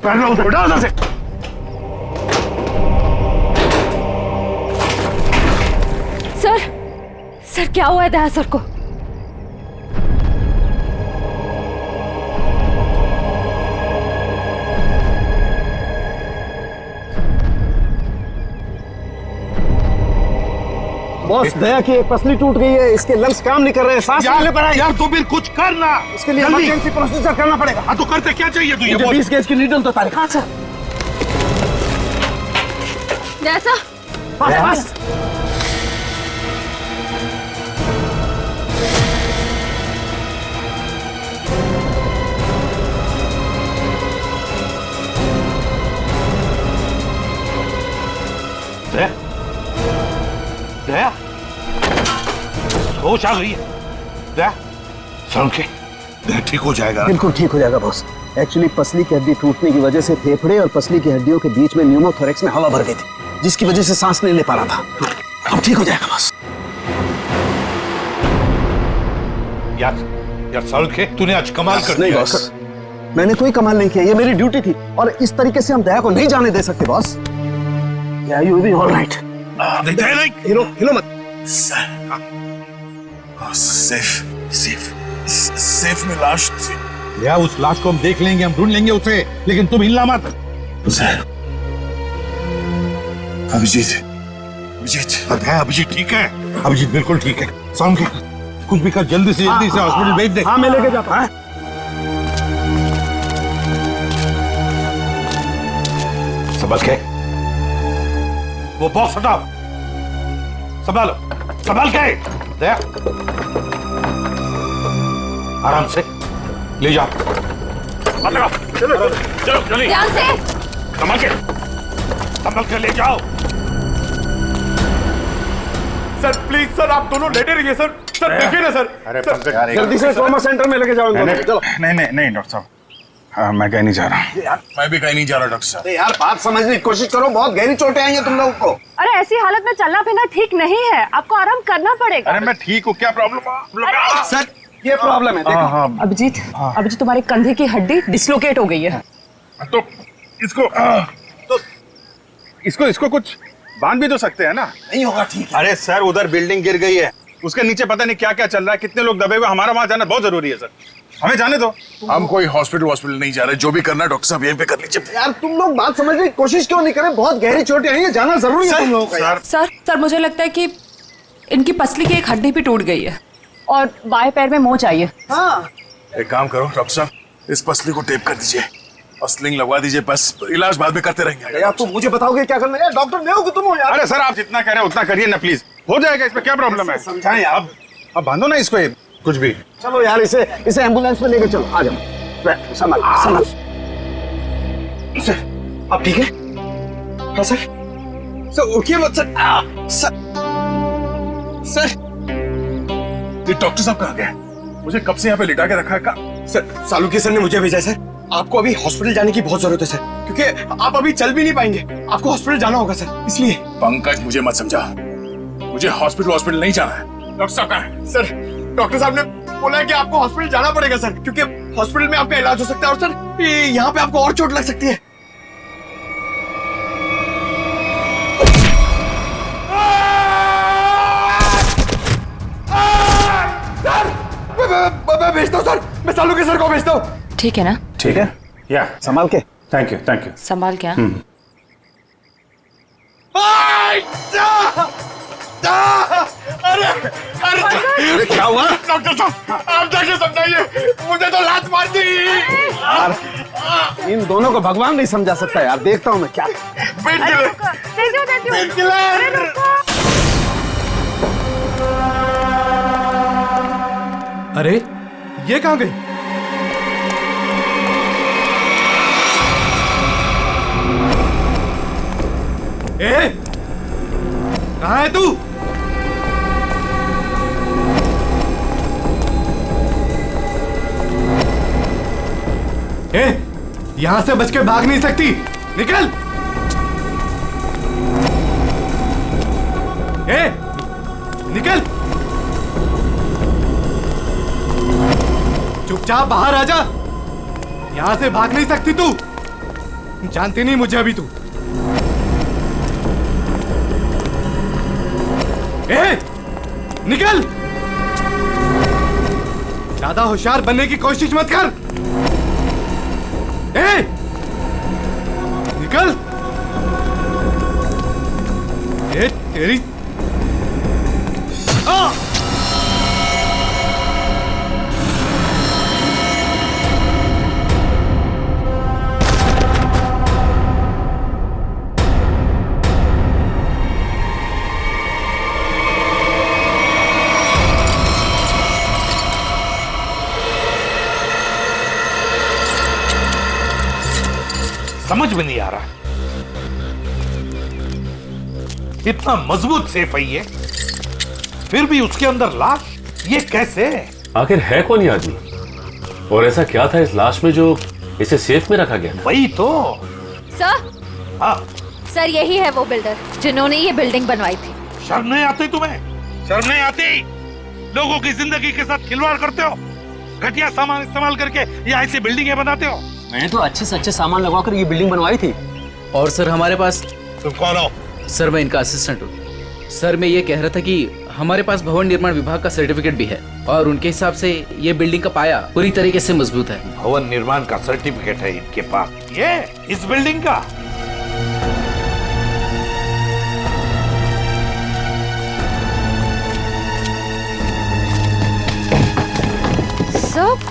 उठा उधर से। सर क्या हुआ है दया सर को? बॉस, दया की एक पसली टूट गई है, इसके लंग्स काम नहीं कर रहे हैं, सांस नहीं ले पा रहा है। यार तो फिर कुछ करना, इसके लिए इमरजेंसी प्रोसीजर करना पड़ेगा। हाँ तो करते क्या चाहिए तुझे? 20 गेज की नीडल तो तारीख। हाँ सर। जैसा बस दया होश आ गई है। दया के दया ठीक हो जाएगा। बिल्कुल ठीक हो जाएगा बॉस। एक्चुअली पसली की हड्डी टूटने की वजह से फेफड़े और पसली की हड्डियों के बीच में न्यूमोथोरेक्स में हवा भर गई थी, जिसकी वजह से सांस नहीं ले पा रहा था। अब ठीक हो जाएगा बॉस। यार के तूने आज कमाल कर नहीं दिया। बॉस, मैंने कोई कमाल नहीं किया, ये मेरी ड्यूटी थी और इस तरीके से हम दया को नहीं जाने दे सकते boss. You will be alright. हिलो मत। सेफ में लाश थी। या उस लाश को हम देख लेंगे, हम ढूंढ लेंगे उसे, लेकिन तुम हिलना मत। अभिजीत ठीक है। अभिजीत बिल्कुल ठीक है। सॉन्ग के कुछ भी कर, जल्दी से हॉस्पिटल भेज दे। हाँ मैं लेके जाता हूँ। समझ के वो बॉक्स हटाओ, संभाल के। दया आराम से ले जाओ। चलो जल्दी ध्यान से। संभल के ले जाओ। सर प्लीज सर, आप दोनों लेटे रहिए सर। सर देखिए ना सर। अरे जल्दी से ट्रॉमा सेंटर में लेके जाओ। नहीं डॉक्टर साहब, हाँ मैं कहीं नहीं जा रहा। मैं भी कहीं नहीं जा रहा डॉक्टर साहब। यार बात समझने की कोशिश करो, बहुत गहरी चोटें आई हैं तुम लोगों को। अरे ऐसी हालत में चलना फिरना ठीक नहीं है, आपको आराम करना पड़ेगा। अरे मैं ठीक हूँ, क्या प्रॉब्लम? सर ये प्रॉब्लम है, देखो। अभिजीत तुम्हारे कंधे की हड्डी डिसलोकेट हो गई है। तो इसको कुछ बांध भी तो सकते हैं ना? नहीं होगा ठीक है। अरे सर उधर बिल्डिंग गिर गई है, उसके नीचे पता नहीं क्या क्या चल रहा है, कितने लोग दबे हुए, हमारा वहां जाना बहुत जरूरी है सर। हमें जाने दो। हम कोई हॉस्पिटल नहीं जा रहे, जो भी करना है डॉक्टर साहब यहीं पे कर लीजिए। यार तुम लोग बात समझने की कोशिश क्यों नहीं करें? बहुत गहरी चोटें आई हैं, जाना जरूरी है तुम लोगों का। यार सर मुझे लगता है कि इनकी पसली की एक हड्डी भी टूट गई है और बाएं पैर में मोच आई है। हाँ एक काम करो डॉक्टर साहब, इस पसली को टेप कर दीजिए और स्लिंग लगवा दीजिए, बस इलाज बाद में करते रहेंगे। यार तुम मुझे बताओगे क्या करना है? यार डॉक्टर नहीं हो कि तुम हो यार। अरे सर आप जितना कह रहे हैं उतना करिए ना प्लीज, हो जाएगा, इसमें क्या प्रॉब्लम है? समझाएं यार। अब बांधो ना इसको, कुछ भी। चलो यार इसे एम्बुलेंस में लेकर चलो। आ जाओ, संभाल। सर आप ठीक है? हाँ सर उठिए मत सर। ये डॉक्टर साहब कहाँ गए? मुझे कब से यहाँ पे लिटा के रखा है। सर सालुकी सर ने मुझे भेजा है सर। आपको अभी हॉस्पिटल जाने की बहुत जरूरत है सर, क्योंकि आप अभी चल भी नहीं पाएंगे, आपको हॉस्पिटल जाना होगा सर, इसलिए। पंकज मुझे मत समझा, मुझे हॉस्पिटल नहीं जाना है। डॉक्टर साहब कहाँ है? सर डॉक्टर साहब ने बोला है कि आपको हॉस्पिटल जाना पड़ेगा सर, क्योंकि हॉस्पिटल में आपका इलाज हो सकता है और सर यहाँ पे आपको और चोट लग सकती है। मैं भेजता हूँ सर, मैं सालुकी सर को भेजता हूँ। ठीक है ना? ठीक है या संभाल के। थैंक यू संभाल क्या? अरे क्या हुआ? डॉक्टर साहब आप जाके समझाइए, मुझे तो लात मार दी। यार इन दोनों को भगवान नहीं समझा सकता यार, देखता हूँ मैं क्या। अरे ये कहाँ गई? कहाँ है तू? यहां से बच के भाग नहीं सकती, निकल। निकल, चुपचाप बाहर आ जा, यहां से भाग नहीं सकती तू। जानती नहीं मुझे अभी तू। ए, निकल! ज्यादा होशियार बनने की कोशिश मत कर। ए, निकल! ए, तेरी समझ में नहीं आ रहा, इतना मजबूत सेफ है ये, फिर भी उसके अंदर लाश, ये कैसे? आखिर है कौन ये आदमी और ऐसा क्या था इस लाश में जो इसे सेफ में रखा गया? वही तो। सर, हाँ, सर यही है वो बिल्डर जिन्होंने ये बिल्डिंग बनवाई थी। शर्म नहीं आती तुम्हें? शर्म नहीं आती? लोगों की जिंदगी के साथ खिलवाड़ करते हो, घटिया सामान इस्तेमाल करके ये ऐसी बिल्डिंगें बनाते हो। मैंने तो अच्छे से अच्छे सामान लगवाकर ये बिल्डिंग बनवाई थी। और सर हमारे पास, तुम कौन हो? सर मैं इनका असिस्टेंट हूँ। सर मैं ये कह रहा था कि हमारे पास भवन निर्माण विभाग का सर्टिफिकेट भी है और उनके हिसाब से ये बिल्डिंग का पाया पूरी तरीके से मजबूत है। भवन निर्माण का सर्टिफिकेट है इनके पास, ये इस बिल्डिंग का? सर,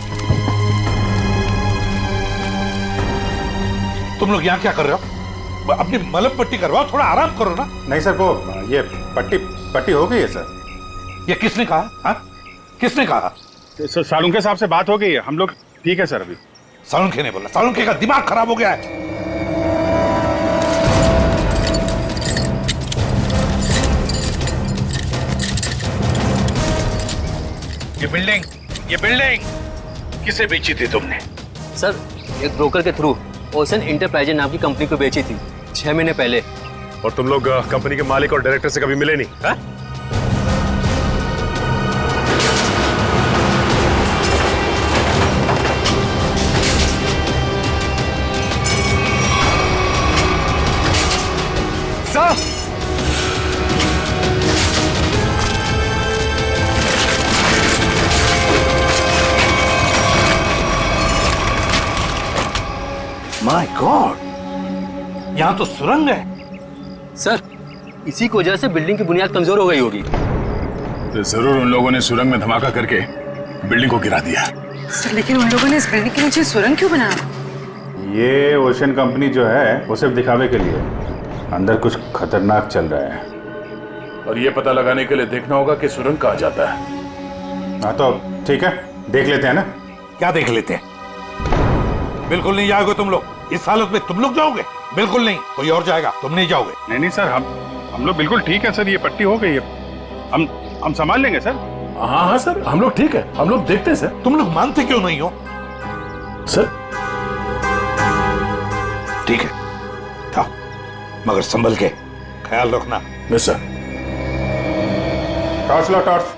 तुम लोग यहाँ क्या कर रहे हो? अपनी मलम पट्टी करवाओ, थोड़ा आराम करो ना। नहीं सर, वो ये पट्टी हो गई है सर। ये किसने कहा? हाँ? किसने कहा? सालुंखे साहब से बात हो गई है, हम लोग ठीक है सर अभी। सालुंखे ने बोला? सालुंखे का दिमाग खराब हो गया है। ये बिल्डिंग किसे बेची थी तुमने? सर एक ब्रोकर के थ्रू ओशन इंटरप्राइजेज नाम की कंपनी को बेची थी 6 महीने पहले। और तुम लोग कंपनी के मालिक और डायरेक्टर से कभी मिले नहीं? हा? माय गॉड, यहाँ तो सुरंग है। सर इसी की वजह से बिल्डिंग की बुनियाद कमजोर हो गई होगी। तो जरूर उन लोगों ने सुरंग में धमाका करके बिल्डिंग को गिरा दिया। सर लेकिन उन लोगों ने इस बिल्डिंग के नीचे सुरंग क्यों बनाया? ये ओशन कंपनी जो है वो सिर्फ दिखावे के लिए, अंदर कुछ खतरनाक चल रहा है। और ये पता लगाने के लिए देखना होगा कि सुरंग कहाँ जाता है। हाँ तो ठीक है, देख लेते हैं ना। क्या देख लेते हैं? बिल्कुल नहीं जाओगे तुम लोग, इस हालत में तुम लोग जाओगे? बिल्कुल नहीं, कोई और जाएगा, तुम नहीं जाओगे। नहीं सर, हम लोग बिल्कुल ठीक है सर, ये पट्टी हो गई है, हम संभाल लेंगे सर। हाँ हाँ सर, हम लोग ठीक है, हम लोग देखते हैं सर। तुम लोग मानते क्यों नहीं हो? सर ठीक है, जाओ, मगर संभल के ख्याल रखना। Yes sir. टॉर्च लो, टॉर्च।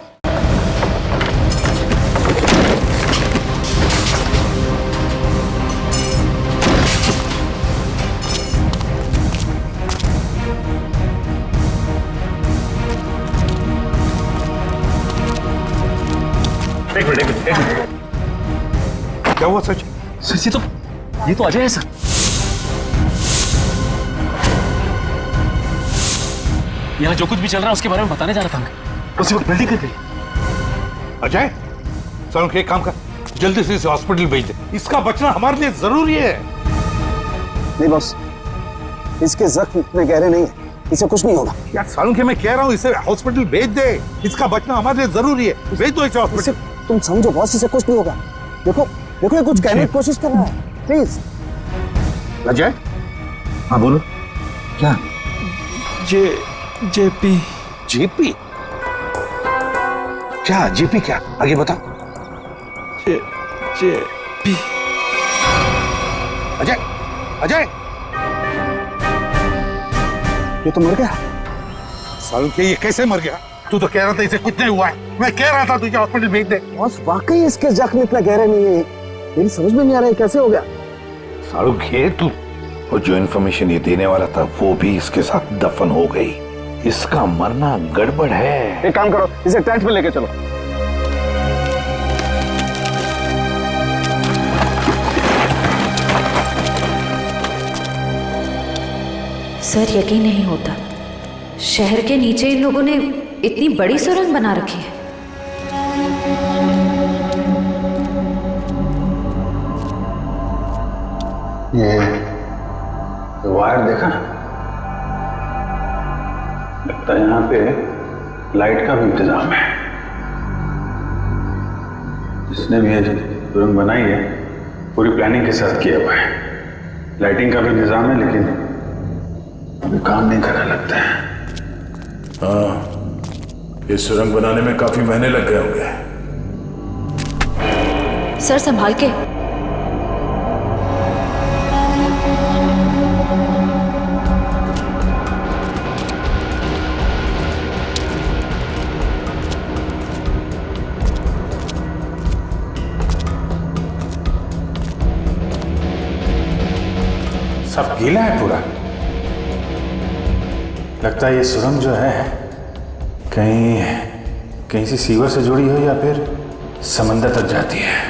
एक मिनट। क्या हुआ सच? सर ये तो अजय है सर। यहाँ जो कुछ भी चल रहा है उसके बारे में बताने जा रहा था मैं। उसी वक्त बिल्डिंग गिर गई। अजय, सालुंखे एक काम कर, जल्दी से इसे हॉस्पिटल भेज दे, इसका बचना हमारे लिए जरूरी है। नहीं बॉस, इसके जख्म इतने गहरे नहीं है, इसे कुछ नहीं होगा। यार सालुंखे, मैं कह रहा हूँ इसे हॉस्पिटल भेज दे, इसका बचना हमारे लिए जरूरी है, भेज दो इसे हॉस्पिटल। तुम समझो बॉस, इसे कुछ नहीं होगा। देखो देखो ये कुछ कहने की कोशिश कर रहा है, प्लीज। अजय, हाँ बोलो। क्या? जेपी। जेपी? क्या जेपी? क्या आगे बताओ। जेपी। अजय, अजय, ये तो मर गया। सालुंखे ये कैसे मर गया? तू तो कह रहा था इसे कुछ नहीं हुआ है, मैं कह रहा था तुझे हॉस्पिटल भेज दे। बॉस वाकई इसके जख्म इतना गहरे नहीं है, मेरी समझ में नहीं आ रहा है कैसे हो गया। सालुंखे और जो इन्फॉर्मेशन ये देने वाला था वो भी इसके साथ दफन हो गई। इसका मरना गड़बड़ है। एक काम करो, इसे टेंट में लेके चलो। सर यकीन नहीं होता, शहर के नीचे इन लोगों ने इतनी बड़ी सुरंग बना रखी है। ये वायर देखा, लगता है यहाँ पे लाइट का भी इंतजाम है। जिसने भी ये सुरंग बनाई है पूरी प्लानिंग के साथ किया हुआ है। लाइटिंग का भी इंतजाम है लेकिन अभी काम नहीं करने लगता है। हाँ, ये सुरंग बनाने में काफी महीने लग गए होंगे। सर संभाल के। सब गीला है पूरा। लगता है ये सुरंग जो है कहीं से सीवर से जुड़ी हो या फिर समंदर तक जाती है।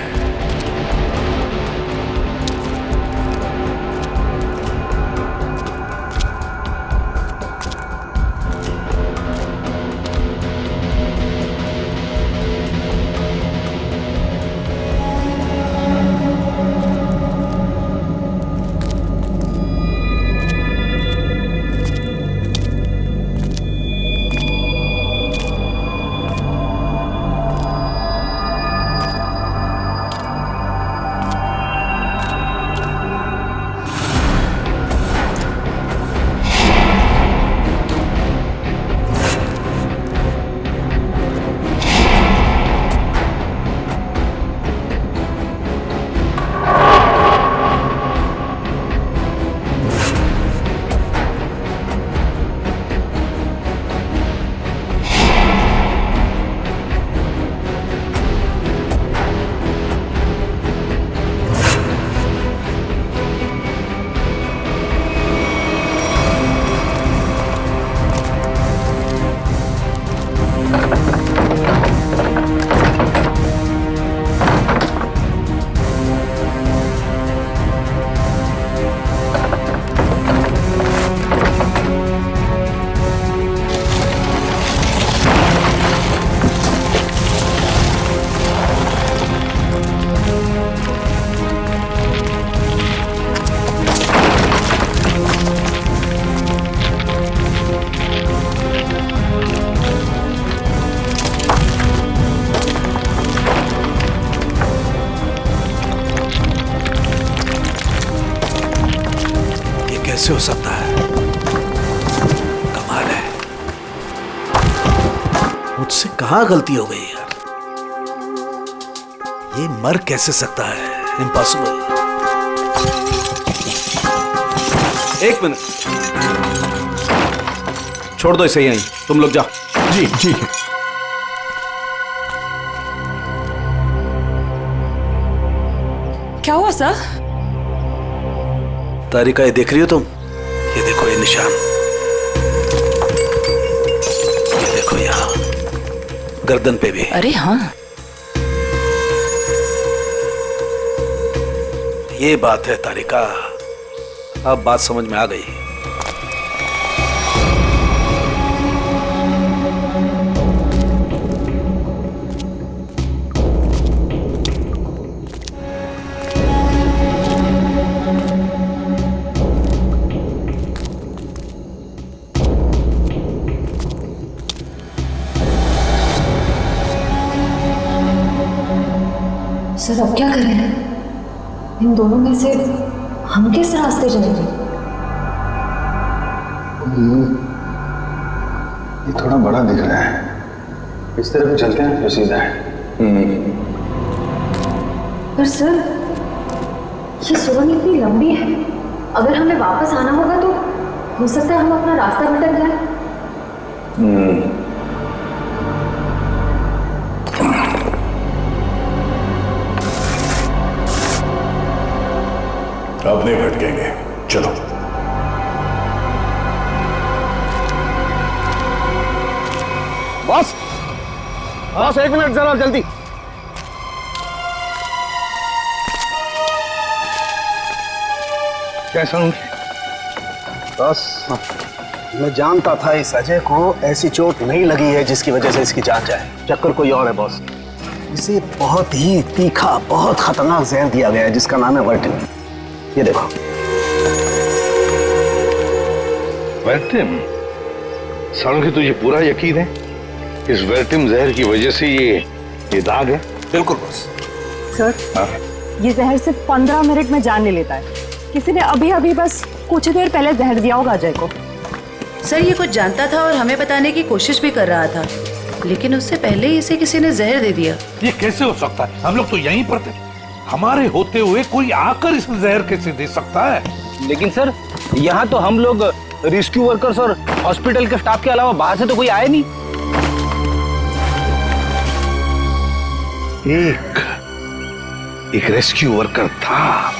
कैसे हो सकता है? कमाल है। मुझसे कहां गलती हो गई यार? ये मर कैसे सकता है? इम्पॉसिबल। एक मिनट, छोड़ दो इसे यहीं, तुम लोग जाओ। जी ठीक है। क्या हुआ सर? तारिका, ये देख रही हो तुम? ये देखो ये निशान, ये देखो यहाँ गर्दन पे भी। अरे हाँ, ये बात है तारिका, अब बात समझ में आ गई। सर अब क्या करें? इन दोनों में से हम किस रास्ते जाएंगे? ये थोड़ा बड़ा दिख रहा है, इस तरफ चलते हैं जो सीधा है। पर सर ये सुरंग इतनी लंबी है, अगर हमें वापस आना होगा तो हो सकता है हम अपना रास्ता भटक जाए। अब नहीं भटकेंगे, चलो। बॉस बॉस, 1 मिनट जरा जल्दी। कैसा हूँ? बॉस, मैं जानता था इस अजय को ऐसी चोट नहीं लगी है जिसकी वजह से इसकी जान जाए। चक्कर कोई और है बॉस। इसे बहुत ही तीखा, बहुत खतरनाक जहर दिया गया है जिसका नाम है वर्टिन। ये देखो। वर्टिम? सालुंखे, तुझे पूरा यकीन है इस वर्टिम जहर की वजह से ये दाग है? बिल्कुल बॉस। सर, ये जहर सिर्फ 15 मिनट में जान ले लेता है। किसी ने अभी अभी बस कुछ देर पहले जहर दिया होगा अजय को। सर, ये कुछ जानता था और हमें बताने की कोशिश भी कर रहा था, लेकिन उससे पहले ही इसे किसी ने जहर दे दिया। ये कैसे हो सकता है? हम लोग तो यहीं पर थे। हमारे होते हुए कोई आकर इस जहर कैसे दे सकता है? लेकिन सर, यहाँ तो हम लोग रेस्क्यू वर्कर्स और हॉस्पिटल के स्टाफ के अलावा बाहर से तो कोई आया नहीं। एक रेस्क्यू वर्कर था।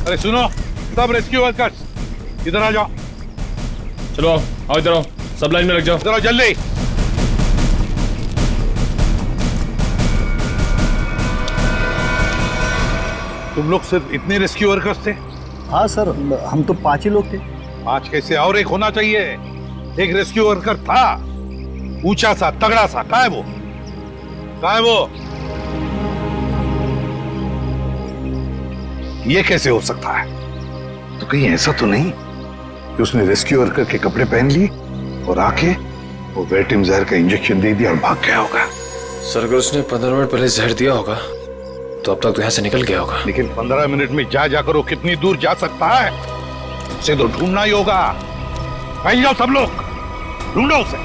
अरे सुनो, सब रेस्क्यू वर्कर्स इधर आ जाओ। चलो आओ, इधर आओ, सब लाइन में लग जाओ। इधर आओ जल्दी। तुम लोग सिर्फ इतने रेस्क्यू वर्कर्स थे? हाँ सर, हम तो 5 ही लोग थे। 5 कैसे? और एक होना चाहिए। एक रेस्क्यू वर्कर था, ऊंचा सा, तगड़ा सा। कहाँ है वो? कहाँ है वो? ये कैसे हो सकता है? तो कहीं ऐसा तो नहीं कि उसने रेस्क्यू वर्कर के कपड़े पहन लिए और आके वो वर्टिम जहर का इंजेक्शन दे दिया और भाग गया होगा? सर, अगर उसने 15 मिनट पहले जहर दिया होगा तो अब तक तो यहाँ से निकल गया होगा। लेकिन 15 मिनट में जाकर वो कितनी दूर जा सकता है? उसे तो ढूंढना ही होगा। फैल जाओ सब लोग, ढूंढो उसे।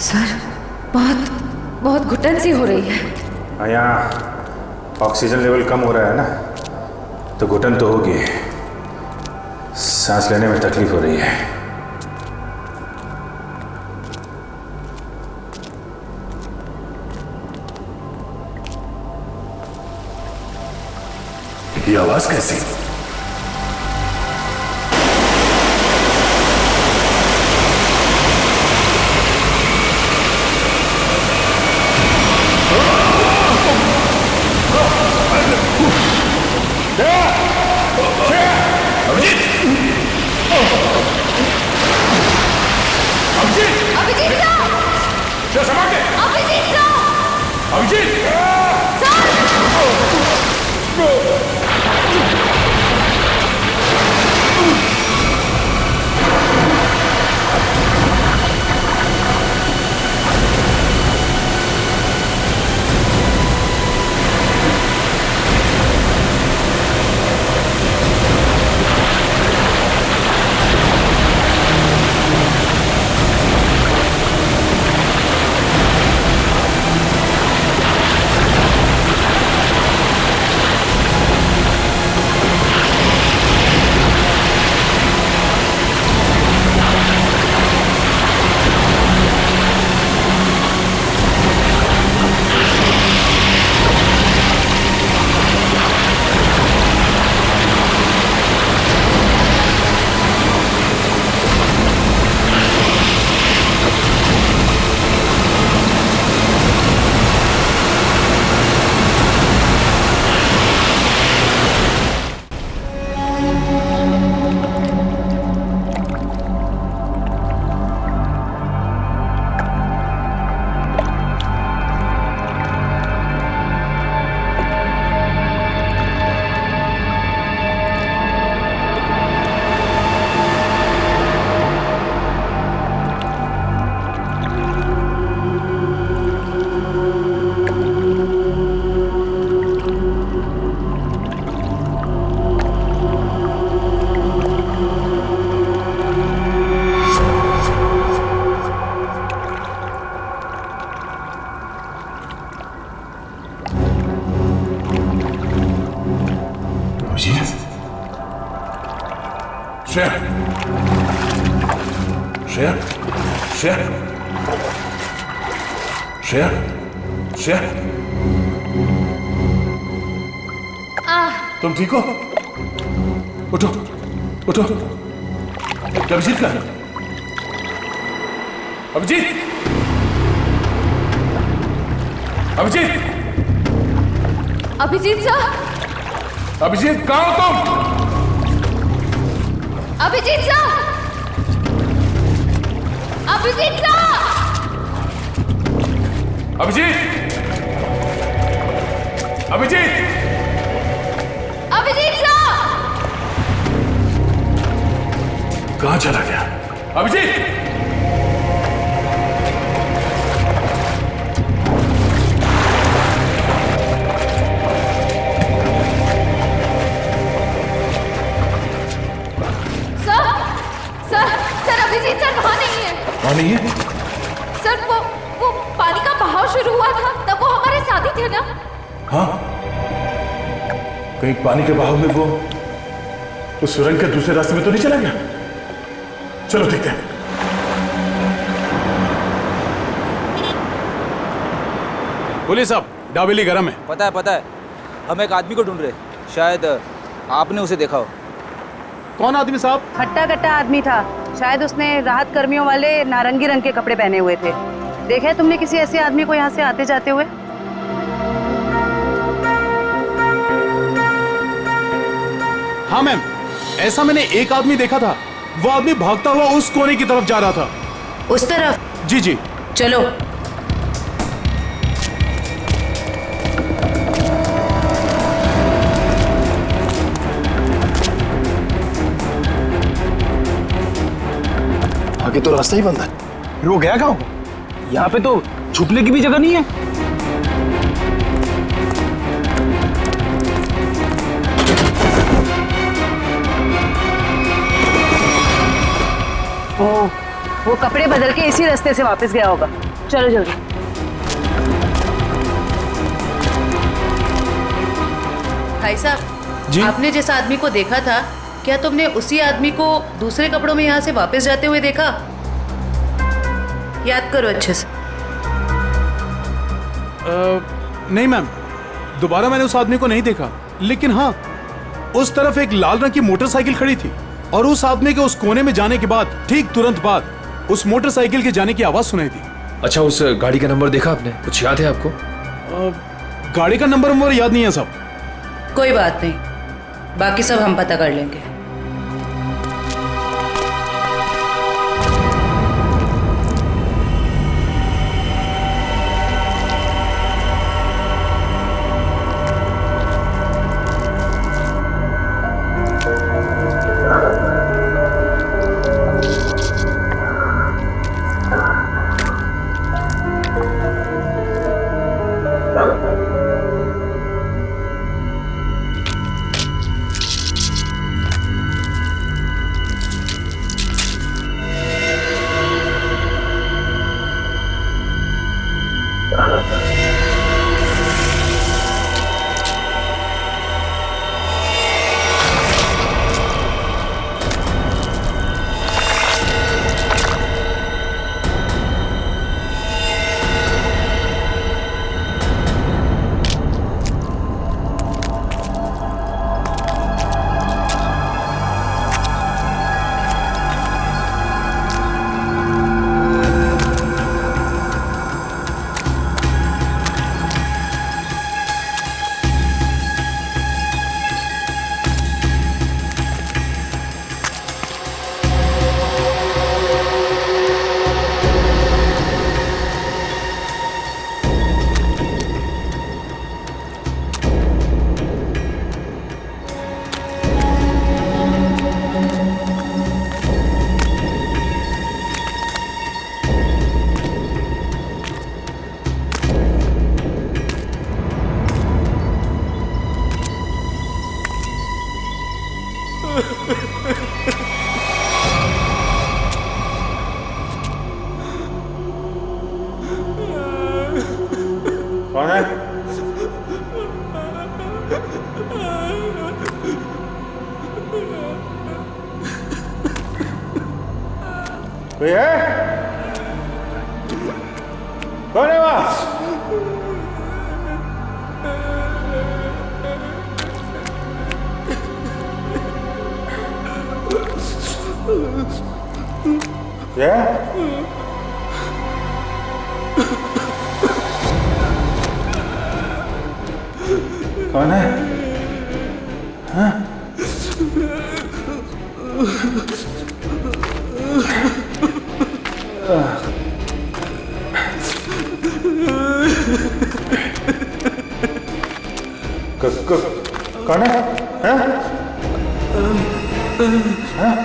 सर, बहुत घुटन सी हो रही है। यहाँ ऑक्सीजन लेवल कम हो रहा है ना, तो घुटन तो होगी। सांस लेने में तकलीफ हो रही है। ये आवाज कैसी? अभिजीत, श्रेया, श्रेया, श्रेया, श्रेया, श्रेया, तुम ठीक हो? उठो, उठो। अभिजीत का, अभिजीत, अभिजीत, अभिजीत सर, अभिजीत कहाँ हो तुम? Abhijit sir, Abhijit sir, Abhijit, Abhijit, Abhijit sir, कहाँ चला गया? अभिजीत, अभिजीत सर वहाँ नहीं है। वहाँ नहीं है? सर वो पानी का बहाव शुरू हुआ था तब वो हमारे साथ ही थे ना। हाँ, कहीं पानी के बहाव में वो उस सुरंग के दूसरे रास्ते में तो नहीं चला गया? चलो देखते हैं। पुलिस साहब, डाबेली गरम है। पता है। हम एक आदमी को ढूंढ रहे, शायद आपने उसे देखा हो। कौन आदमी साहब? हट्टा कट्टा आदमी था, शायद उसने राहत कर्मियों वाले नारंगी रंग के कपड़े पहने हुए थे। देखा है तुमने किसी ऐसे आदमी को यहाँ से आते जाते हुए? हाँ मैम, ऐसा मैंने एक आदमी देखा था। वो आदमी भागता हुआ उस कोने की तरफ जा रहा था। उस तरफ? जी जी। चलो। आगे तो रास्ता ही बंद है। फिर वो गया कहाँ? यहाँ पे तो छुपने की भी जगह नहीं है। वो कपड़े बदल के इसी रास्ते से वापस गया होगा। चलो जल्दी। भाई साहब, आपने जिस आदमी को देखा था, क्या तुमने उसी आदमी को दूसरे कपड़ों में यहाँ से वापस जाते हुए देखा? याद करो अच्छे से। नहीं मैम, दोबारा मैंने उस आदमी को नहीं देखा, लेकिन हाँ, उस तरफ एक लाल रंग की मोटरसाइकिल खड़ी थी और उस आदमी के उस कोने में जाने के बाद ठीक तुरंत बाद उस मोटरसाइकिल के जाने की आवाज सुनाई थी। अच्छा, उस गाड़ी का नंबर देखा आपने? कुछ याद है आपको? गाड़ी का नंबर याद नहीं है साहब। कोई बात नहीं, बाकी सब हम पता कर लेंगे। कौन है? कोई है? कौन है वहां? क्या? कौन है? हाँ? कौन है? हाँ? हाँ?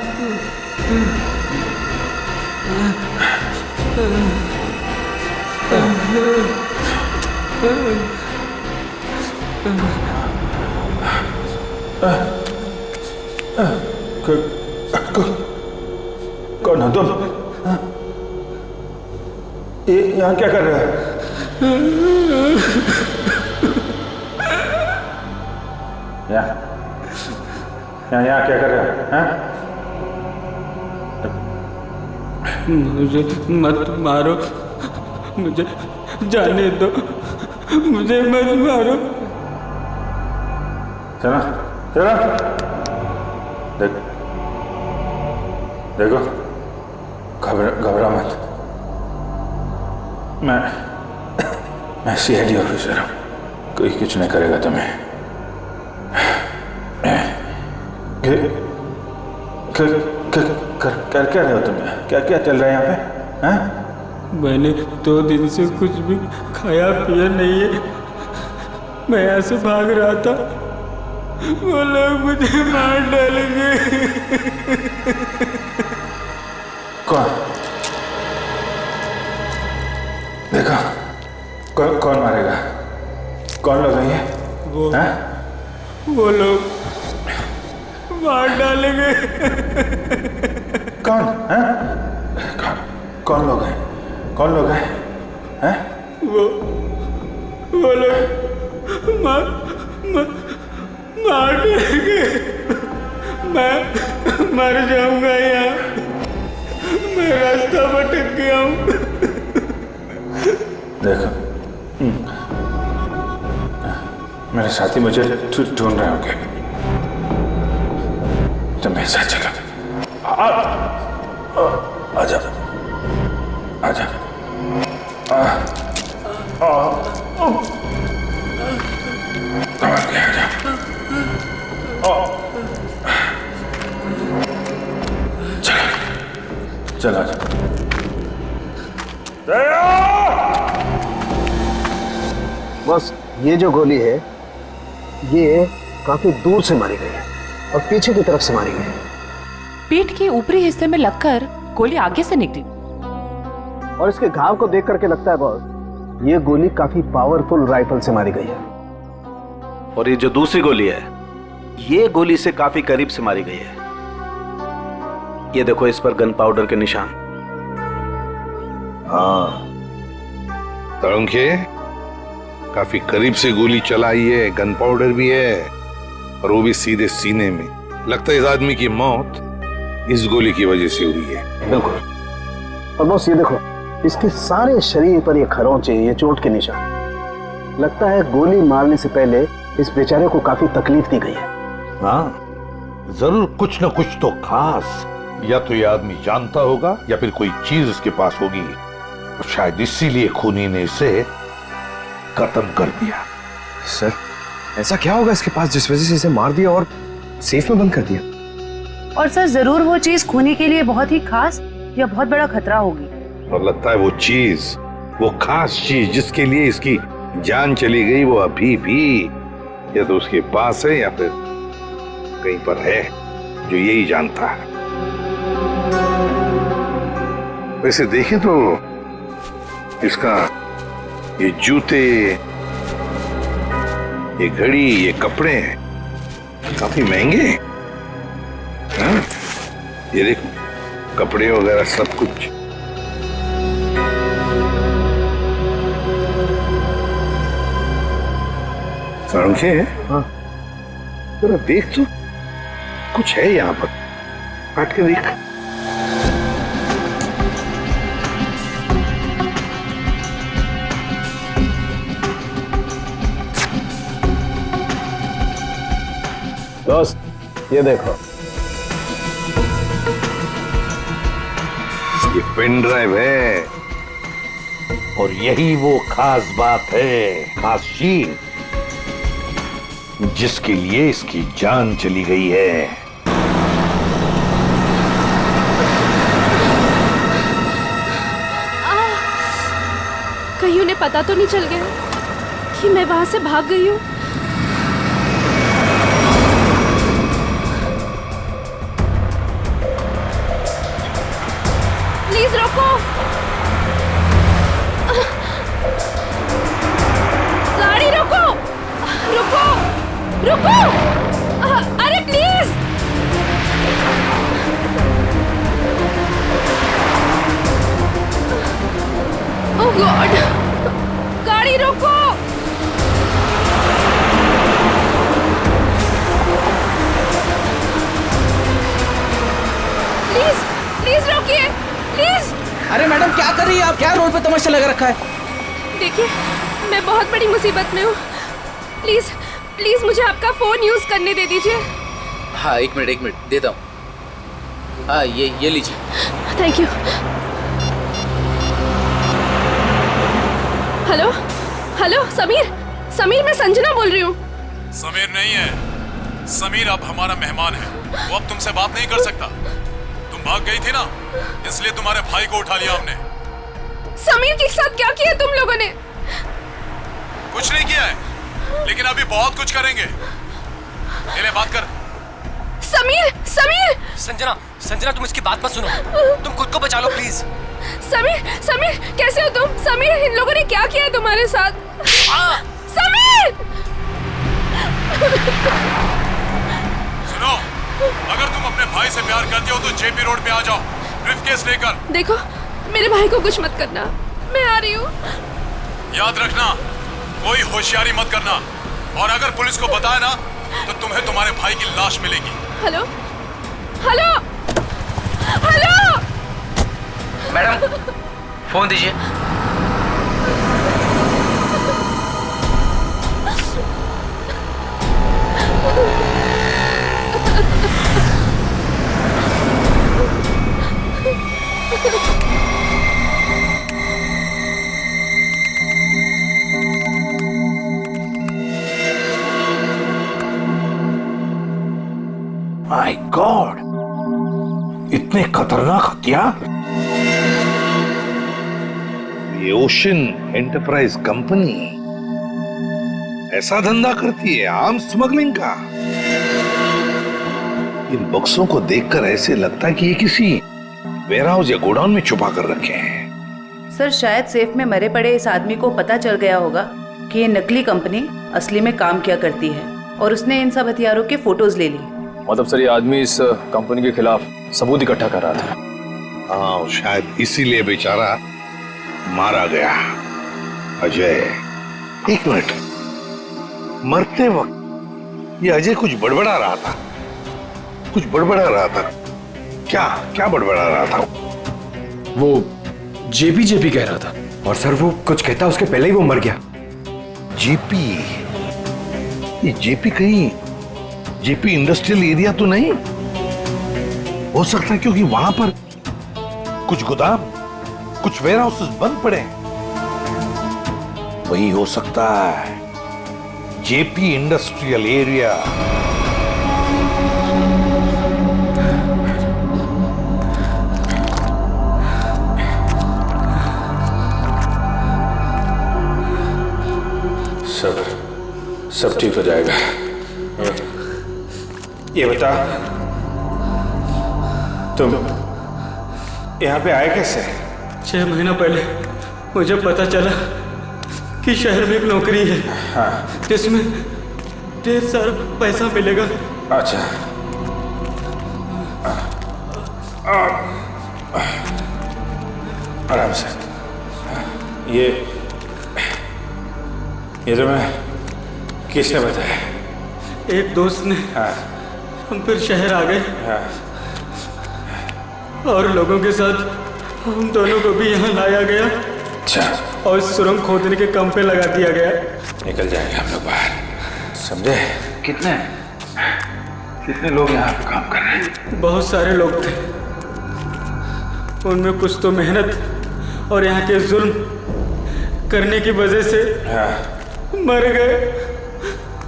कौन हो तुम? ये यहाँ क्या कर रहे हो? यहाँ क्या कर रहे हो? हाँ? मुझे मत मारो, मुझे जाने दो, मुझे मत मारो। चलो चलो, देखो घबरा मत। मैं सीआईडी ऑफिसर हूँ, कोई कुछ नहीं करेगा तुम्हें। कर क्या रहे हो तुम? क्या क्या चल रहा है यहाँ पे? हाँ? मैंने 2 दिन से कुछ भी खाया पिया नहीं है। मैं यहाँ से भाग रहा था, वो लोग मुझे मार डालेंगे। कौन? देखो कौन मारेगा? कौन लोग हैं ये? वो लोग मार डालेंगे। कौन? हैं? कौन लोग हैं? कौन लोग हैं? हैं? वो लोग मार डालेंगे। मैं मर जाऊंगा यहाँ, मैं रास्ता भटक गया हूँ। देखो मेरे साथी मुझे ढूंढ रहे होंगे, तो मेरे साथ चलो। आजा आजा। चलो आजा। बस ये जो गोली है ये काफी दूर से मारी गई है और पीछे की तरफ से मारी गई है। पीठ के ऊपरी हिस्से में लगकर गोली आगे से निकली और इसके घाव को देख करके लगता है बॉस, ये गोली काफी पावरफुल राइफल से मारी गई है। और ये जो दूसरी गोली है, ये गोली से काफी करीब से मारी गई है। ये देखो इस पर गन पाउडर के निशान। हाँ तड़ुंखे, काफी करीब से गोली चलाई है, गन पाउडर भी है और वो भी सीधे सीने में। लगता है इस आदमी की मौत इस गोली की वजह से हुई है। बिल्कुल। और बॉस ये देखो, इसके सारे शरीर पर ये खरोंचे, ये चोट के निशान। लगता है गोली मारने से पहले इस बेचारे को काफी तकलीफ दी गई है। हाँ जरूर कुछ न कुछ तो खास, या तो ये आदमी जानता होगा या फिर कोई चीज इसके पास होगी, और शायद इसीलिए खूनी ने इसे खत्म कर दिया। सर ऐसा क्या होगा इसके पास जिस वजह से इसे मार दिया और सेफ में बंद कर दिया? और सर जरूर वो चीज खूनी के लिए बहुत ही खास या बहुत बड़ा खतरा होगी। और लगता है वो चीज, वो खास चीज जिसके लिए इसकी जान चली गई, वो अभी भी या तो उसके पास है या फिर कहीं पर है, जो यही जानता है। वैसे देखें तो इसका ये जूते, ये घड़ी, ये कपड़े काफी महंगे हैं। हाँ? ये देखो कपड़े वगैरह सब कुछ। सड़के हैं? हाँ जरा देख तो, कुछ है यहाँ पर, काट के देख। दोस्त ये देखो, ये पेन ड्राइव है और यही वो खास बात है, खास चीज जिसके लिए इसकी जान चली गई है। कहीं उन्हें पता तो नहीं चल गया कि मैं वहां से भाग गई हूँ? प्लीज रोको, गाड़ी रोको, रुको, रुको, अरे प्लीज। ओह गॉड, गाड़ी रोको। प्लीज प्लीज रोकिए, प्लीज। अरे मैडम क्या कर रही है आप? क्या रोड पे तमाशा लगा रखा है? देखिए मैं बहुत बड़ी मुसीबत में हूँ, प्लीज प्लीज मुझे आपका फोन यूज करने दे दीजिए। हाँ एक मिनट देता हूँ। हाँ ये लीजिए। Thank you. Hello hello, Sameer मैं संजना बोल रही हूँ। समीर नहीं है, समीर अब हमारा मेहमान है, वो अब तुमसे बात नहीं कर सकता। तुम भाग गई थी ना, इसलिए तुम्हारे भाई को उठा लिया हमने। समीर के साथ क्या किया तुम लोगों ने? कुछ नहीं किया है, लेकिन अभी बहुत कुछ करेंगे। ले बात कर। समीर संजना तुम इसकी बात मत सुनो, तुम खुद को बचा लो प्लीज। समीर कैसे हो तुम? समीर इन लोगों ने क्या किया तुम्हारे साथ? समीर सुनो, अगर तुम अपने भाई से प्यार करते हो तो जेपी रोड पे आ जाओ, ब्रीफकेस लेकर। देखो मेरे भाई को कुछ मत करना, मैं आ रही हूँ। याद रखना, कोई होशियारी मत करना, और अगर पुलिस को बताया ना तो तुम्हें तुम्हारे भाई की लाश मिलेगी। Hello hello hello, madam phone दीजिए। माय गॉड, इतने खतरनाक हथियार। ये ओशन एंटरप्राइज कंपनी ऐसा धंधा करती है, आर्म्स स्मगलिंग का। इन बक्सों को देखकर ऐसे लगता है कि ये किसी वेयरहाउस या गोडाउन में छुपा कर रखे हैं। सर शायद सेफ में मरे पड़े इस आदमी को पता चल गया होगा कि ये नकली कंपनी असली में काम किया करती है, और उसने इन सब हथियारों के फोटोज ले ली। मतलब सर ये आदमी इस कंपनी के खिलाफ सबूत इकट्ठा कर रहा था। हाँ, शायद इसीलिए बेचारा मारा गया। अजय, एक मिनट, मरते वक्त ये अजय कुछ बड़बड़ा रहा था, कुछ बड़बड़ा रहा था। क्या बड़बड़ा रहा था? वो जेपी कह रहा था। और सर वो कुछ कहता उसके पहले ही वो मर गया। जेपी? ये जेपी कहीं जेपी इंडस्ट्रियल एरिया तो नहीं हो सकता, क्योंकि वहां पर कुछ गोदाम, कुछ वेयर हाउसेस बंद पड़े हैं। वही हो सकता है, जेपी इंडस्ट्रियल एरिया। सब ठीक हो जाएगा। ये बता, तुम यहाँ पे आए कैसे? 6 महीना पहले मुझे पता चला कि शहर में एक नौकरी है, हाँ, जिसमें ढेर सारा पैसा मिलेगा। अच्छा, आराम से। ये जो मैं किसने बताया? एक दोस्त ने। हाँ, हम फिर शहर आ गए। हाँ, और लोगों के साथ हम दोनों को भी यहाँ लाया गया। अच्छा, और सुरंग खोदने के काम पे लगा दिया गया। निकल जाएंगे हम लोग बाहर, समझे? कितने? कितने लोग यहाँ पे काम कर रहे हैं? बहुत सारे लोग थे, उनमें कुछ तो मेहनत और यहाँ के जुल्म करने की वजह से मर गए।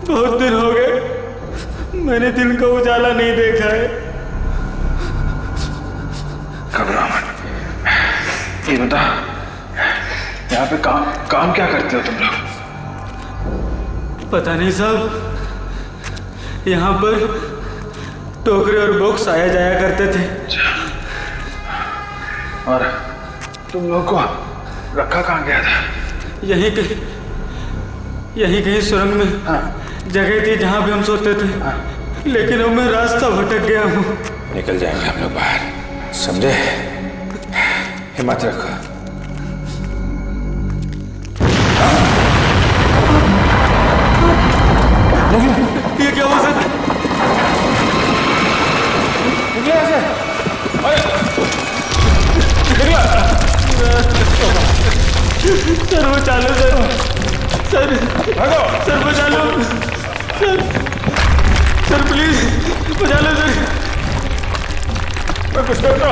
बहुत दिन हो गए मैंने दिन का उजाला नहीं देखा है। घबराओ मत। ये बता, यहाँ पे काम क्या करते हो तुम लोग? पता नहीं साहब, यहाँ पर टोकरे और बॉक्स आया जाया करते थे। और तुम लोग को रखा कहाँ गया था? यहीं कहीं सुरंग में जगह थी जहाँ पे हम सोते थे, लेकिन अब मैं रास्ता भटक गया हूँ। निकल जाएंगे हम लोग बाहर, समझे? हिम्मत रखो। ये क्या हुआ सर? निकले ऐसे? सर बचा लो सर, सर बचा लो सर, प्लीज बचा लो सर। मैं कुछ करता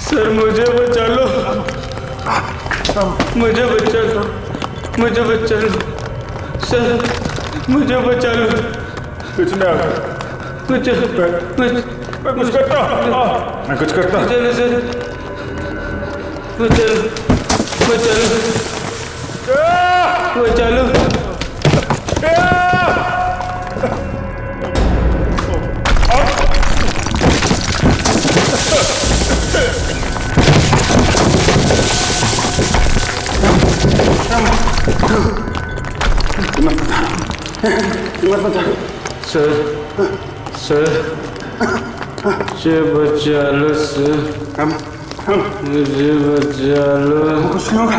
सर मुझे बचा लो, मुझे बचा लो सर, मुझे बचा लो। कुछ ना, मैं कुछ करता, मैं कुछ करता। चलो सर, बचा लो। सर मुझे बचा लो सर, मुझे बचा लो। कुछ नहीं होगा।